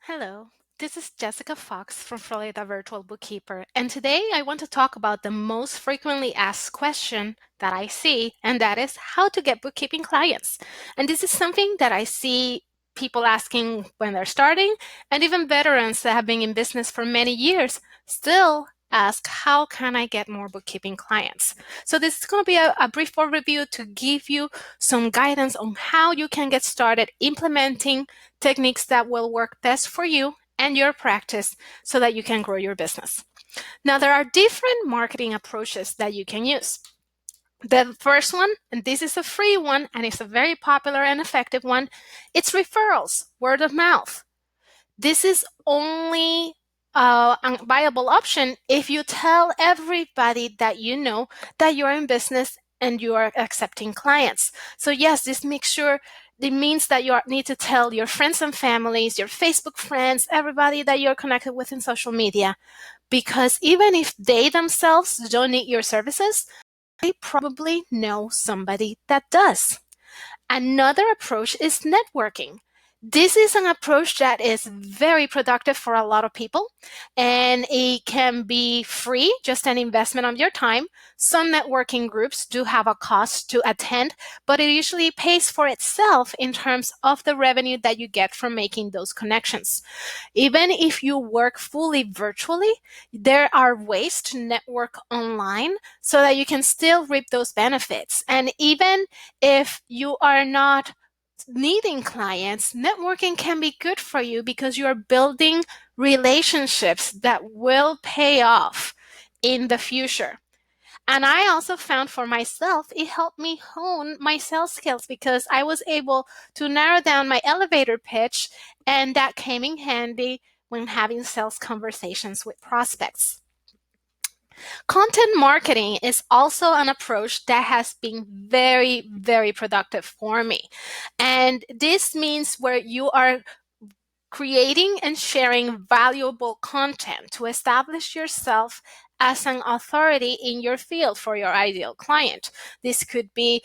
Hello, this is Jessica Fox from Florida Virtual Bookkeeper, and today I want to talk about the most frequently asked question that I see, and that is how to get bookkeeping clients. And this is something that I see people asking when they're starting, and even veterans that have been in business for many years still ask, how can I get more bookkeeping clients? So this is going to be a brief overview to give you some guidance on how you can get started implementing techniques that will work best for you and your practice so that you can grow your business. Now, there are different marketing approaches that you can use. The first one, and this is a free one, and it's a very popular and effective one, it's referrals, word of mouth. This is only a viable option if you tell everybody that you know that you're in business and you are accepting clients. So yes, this makes sure it means that you need to tell your friends and families, your Facebook friends, everybody that you're connected with in social media, because even if they themselves don't need your services, they probably know somebody that does. Another approach is networking. This is an approach that is very productive for a lot of people, and it can be free, just an investment of your time. Some networking groups do have a cost to attend, but it usually pays for itself in terms of the revenue that you get from making those connections. Even if you work fully virtually, there are ways to network online so that you can still reap those benefits. And even if you are not needing clients, networking can be good for you because you are building relationships that will pay off in the future. And I also found for myself, it helped me hone my sales skills because I was able to narrow down my elevator pitch, and that came in handy when having sales conversations with prospects. Content marketing is also an approach that has been very, very productive for me. And this means where you are creating and sharing valuable content to establish yourself as an authority in your field for your ideal client. This could be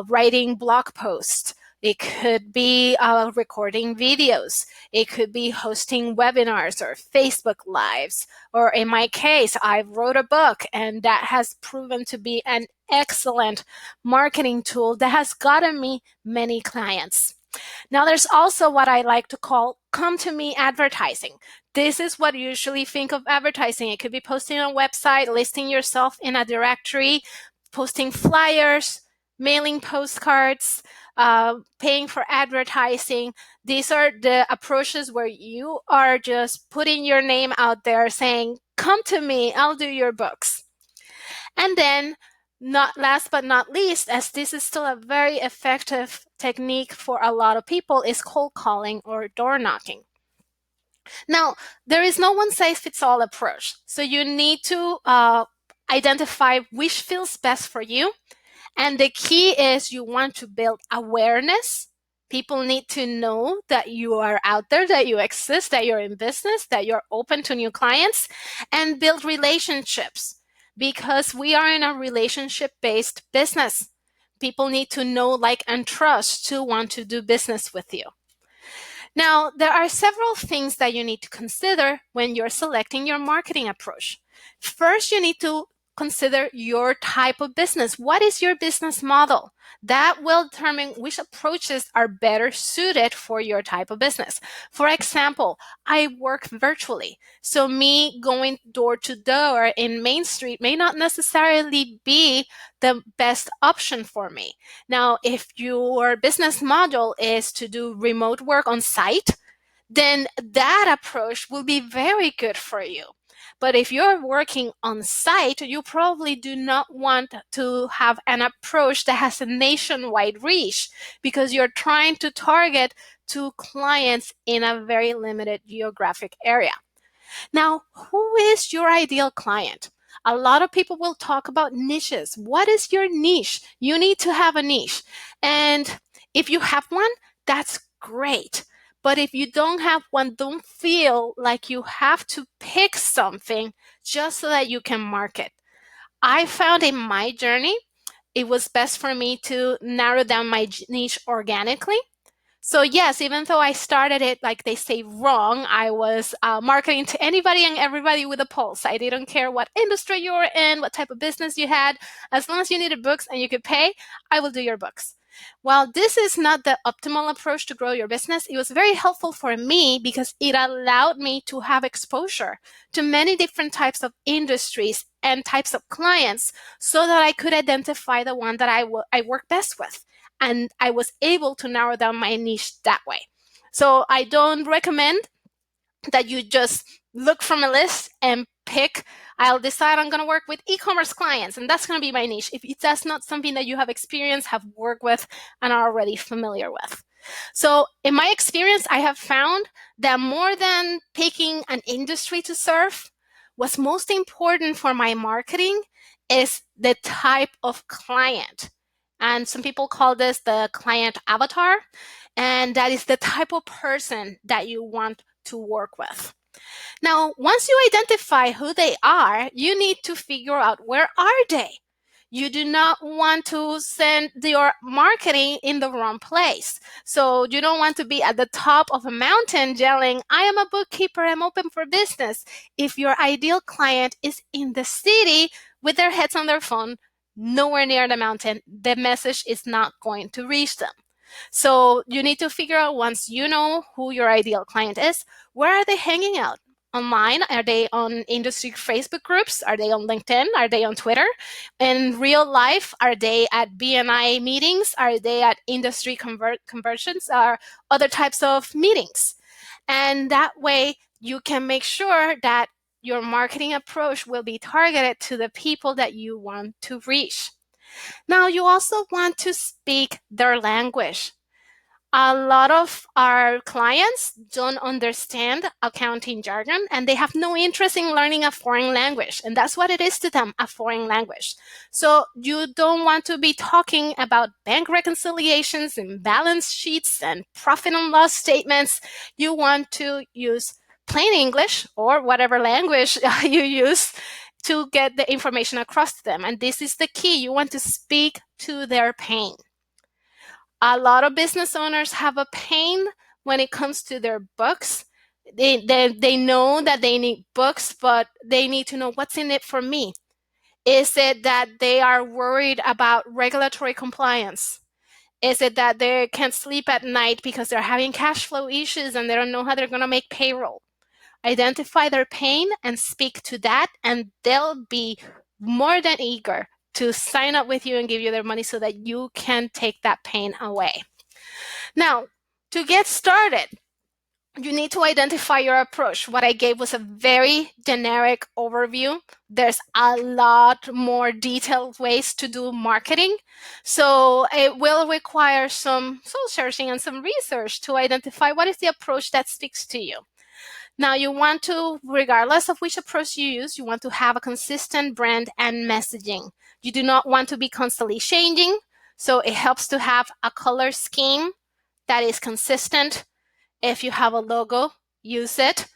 writing blog posts. It could be recording videos. It could be hosting webinars or Facebook Lives. Or in my case, I wrote a book, and that has proven to be an excellent marketing tool that has gotten me many clients. Now, there's also what I like to call come to me advertising. This is what you usually think of advertising. It could be posting on a website, listing yourself in a directory, posting flyers, mailing postcards, paying for advertising. These are the approaches where you are just putting your name out there saying, come to me, I'll do your books. And then, not last but not least, as this is still a very effective technique for a lot of people, is cold calling or door knocking. Now, there is no one size fits all approach. So you need to identify which feels best for you. And the key is you want to build awareness. People need to know that you are out there, that you exist, that you're in business, that you're open to new clients, and build relationships because we are in a relationship-based business. People need to know, like, and trust to want to do business with you. Now, there are several things that you need to consider when you're selecting your marketing approach. First, you need to consider your type of business. What is your business model? That will determine which approaches are better suited for your type of business. For example, I work virtually. So me going door to door in Main Street may not necessarily be the best option for me. Now, if your business model is to do remote work on site, then that approach will be very good for you. But if you're working on site, you probably do not want to have an approach that has a nationwide reach because you're trying to target to clients in a very limited geographic area. Now, who is your ideal client? A lot of people will talk about niches. What is your niche? You need to have a niche. And if you have one, that's great. But if you don't have one, don't feel like you have to pick something just so that you can market. I found in my journey, it was best for me to narrow down my niche organically. So yes, even though I started it like they say wrong, I was marketing to anybody and everybody with a pulse. I didn't care what industry you were in, what type of business you had. As long as you needed books and you could pay, I will do your books. While this is not the optimal approach to grow your business, it was very helpful for me because it allowed me to have exposure to many different types of industries and types of clients so that I could identify the one that I work best with. And I was able to narrow down my niche that way. So I don't recommend that you just look from a list and pick. I'll decide I'm going to work with e-commerce clients and that's going to be my niche if that's not something that you have experience, have worked with, and are already familiar with. So in my experience, I have found that more than picking an industry to serve, what's most important for my marketing is the type of client. And some people call this the client avatar. And that is the type of person that you want to work with. Now, once you identify who they are, you need to figure out where are they. You do not want to send your marketing in the wrong place. So you don't want to be at the top of a mountain yelling, I am a bookkeeper, I'm open for business. If your ideal client is in the city with their heads on their phone, nowhere near the mountain, the message is not going to reach them. So you need to figure out, once you know who your ideal client is, where are they hanging out? Online? Are they on industry Facebook groups? Are they on LinkedIn? Are they on Twitter? In real life, are they at BNI meetings? Are they at industry conversions or other types of meetings? And that way you can make sure that your marketing approach will be targeted to the people that you want to reach. Now, you also want to speak their language. A lot of our clients don't understand accounting jargon and they have no interest in learning a foreign language. And that's what it is to them, a foreign language. So you don't want to be talking about bank reconciliations and balance sheets and profit and loss statements. You want to use plain English or whatever language you use to get the information across to them. And this is the key. You want to speak to their pain. A lot of business owners have a pain when it comes to their books. They know that they need books, but they need to know what's in it for me. Is it that they are worried about regulatory compliance? Is it that they can't sleep at night because they're having cash flow issues and they don't know how they're going to make payroll? Identify their pain and speak to that, and they'll be more than eager to sign up with you and give you their money so that you can take that pain away. Now, to get started, you need to identify your approach. What I gave was a very generic overview. There's a lot more detailed ways to do marketing. So it will require some soul searching and some research to identify what is the approach that speaks to you. Now, you want to, regardless of which approach you use, you want to have a consistent brand and messaging. You do not want to be constantly changing. So it helps to have a color scheme that is consistent. If you have a logo, use it.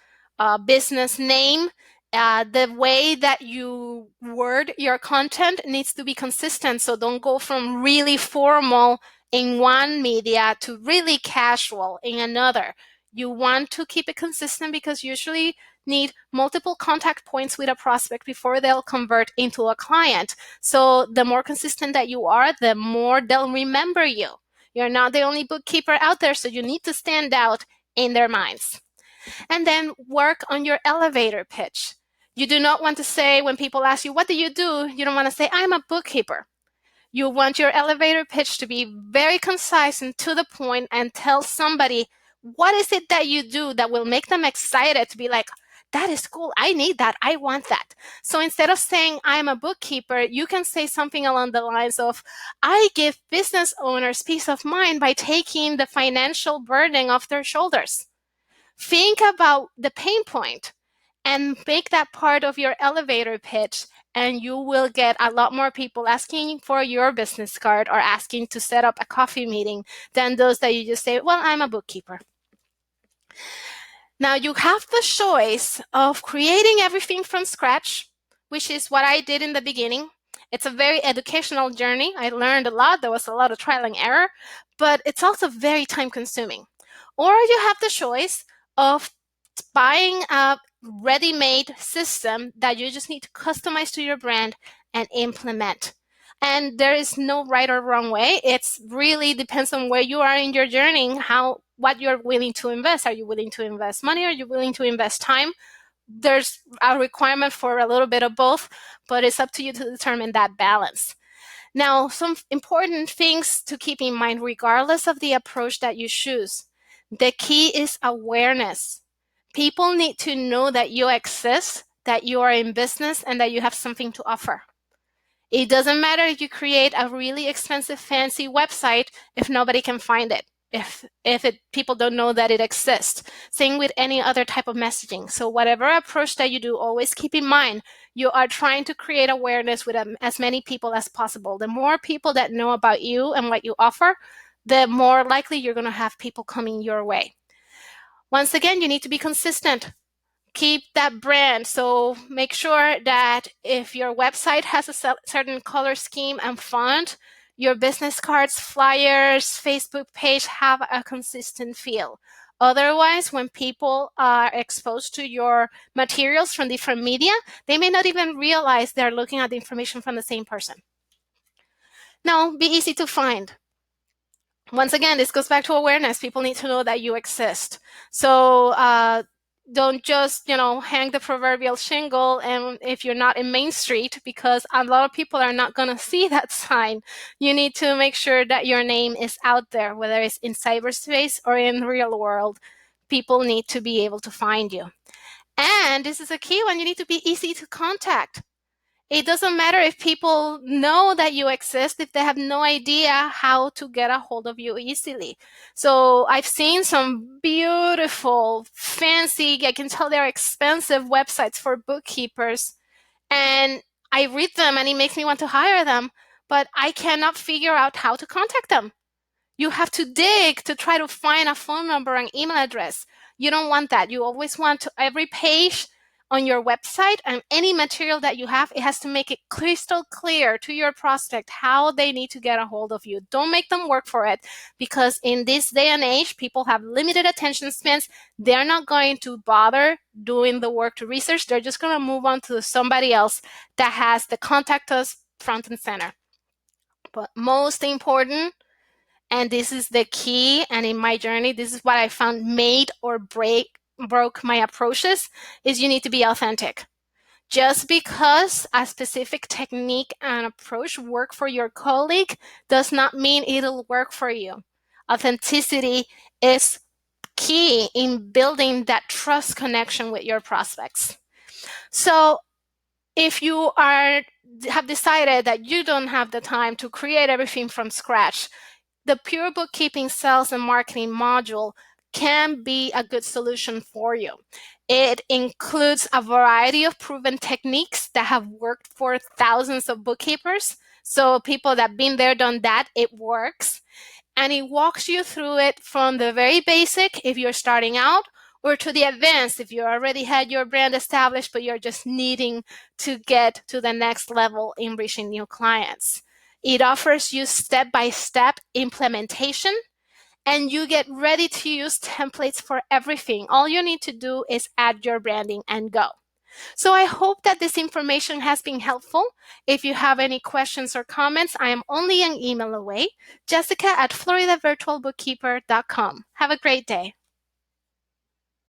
Business name, the way that you word your content needs to be consistent. So don't go from really formal in one media to really casual in another. You want to keep it consistent because you usually need multiple contact points with a prospect before they'll convert into a client. So the more consistent that you are, the more they'll remember you. You're not the only bookkeeper out there, so you need to stand out in their minds. And then work on your elevator pitch. You do not want to say, when people ask you, what do? You don't want to say, I'm a bookkeeper. You want your elevator pitch to be very concise and to the point and tell somebody, what is it that you do that will make them excited to be like, that is cool. I need that. I want that. So instead of saying, I'm a bookkeeper, you can say something along the lines of, I give business owners peace of mind by taking the financial burden off their shoulders. Think about the pain point and make that part of your elevator pitch, and you will get a lot more people asking for your business card or asking to set up a coffee meeting than those that you just say, well, I'm a bookkeeper. Now you have the choice of creating everything from scratch, which is what I did in the beginning, It's a very educational journey. I learned a lot. There was a lot of trial and error, but it's also very time consuming. Or you have the choice of buying a ready-made system that you just need to customize to your brand and implement. And there is no right or wrong way. It's really depends on where you are in your journey, what you're willing to invest. Are you willing to invest money? Are you willing to invest time? There's a requirement for a little bit of both, but it's up to you to determine that balance. Now, some important things to keep in mind, regardless of the approach that you choose. The key is awareness. People need to know that you exist, that you are in business, and that you have something to offer. It doesn't matter if you create a really expensive, fancy website if nobody can find it, if people don't know that it exists. Same with any other type of messaging. So whatever approach that you do, always keep in mind you are trying to create awareness with as many people as possible. The more people that know about you and what you offer, the more likely you're going to have people coming your way. Once again, you need to be consistent. Keep that brand. So make sure that if your website has a certain color scheme and font, your business cards, flyers, Facebook page have a consistent feel. Otherwise, when people are exposed to your materials from different media, they may not even realize they're looking at the information from the same person. Now, be easy to find. Once again, this goes back to awareness. People need to know that you exist. So don't just, hang the proverbial shingle and if you're not in Main Street, because a lot of people are not going to see that sign. You need to make sure that your name is out there, whether it's in cyberspace or in the real world. People need to be able to find you. And this is a key one. You need to be easy to contact. It doesn't matter if people know that you exist if they have no idea how to get a hold of you easily. So I've seen some beautiful, fancy, I can tell they're expensive websites for bookkeepers. And I read them and it makes me want to hire them, but I cannot figure out how to contact them. You have to dig to try to find a phone number and email address. You don't want that. You always want to, every page on your website and any material that you have, it has to make it crystal clear to your prospect how they need to get a hold of you. Don't make them work for it, because in this day and age, people have limited attention spans. They're not going to bother doing the work to research. They're just going to move on to somebody else that has the contact us front and center. But most important, and this is the key, and in my journey, this is what I found made or broke my approaches, is you need to be authentic. Just because a specific technique and approach work for your colleague does not mean it'll work for you. Authenticity is key in building that trust connection with your prospects. So if you have decided that you don't have the time to create everything from scratch, the pure bookkeeping sales and marketing module can be a good solution for you. It includes a variety of proven techniques that have worked for thousands of bookkeepers. So people that have been there, done that, it works. And it walks you through it from the very basic, if you're starting out, or to the advanced, if you already had your brand established, but you're just needing to get to the next level in reaching new clients. It offers you step-by-step implementation, and you get ready to use templates for everything. All you need to do is add your branding and go. So I hope that this information has been helpful. If you have any questions or comments, I am only an email away. Jessica at floridavirtualbookkeeper.com. Have a great day.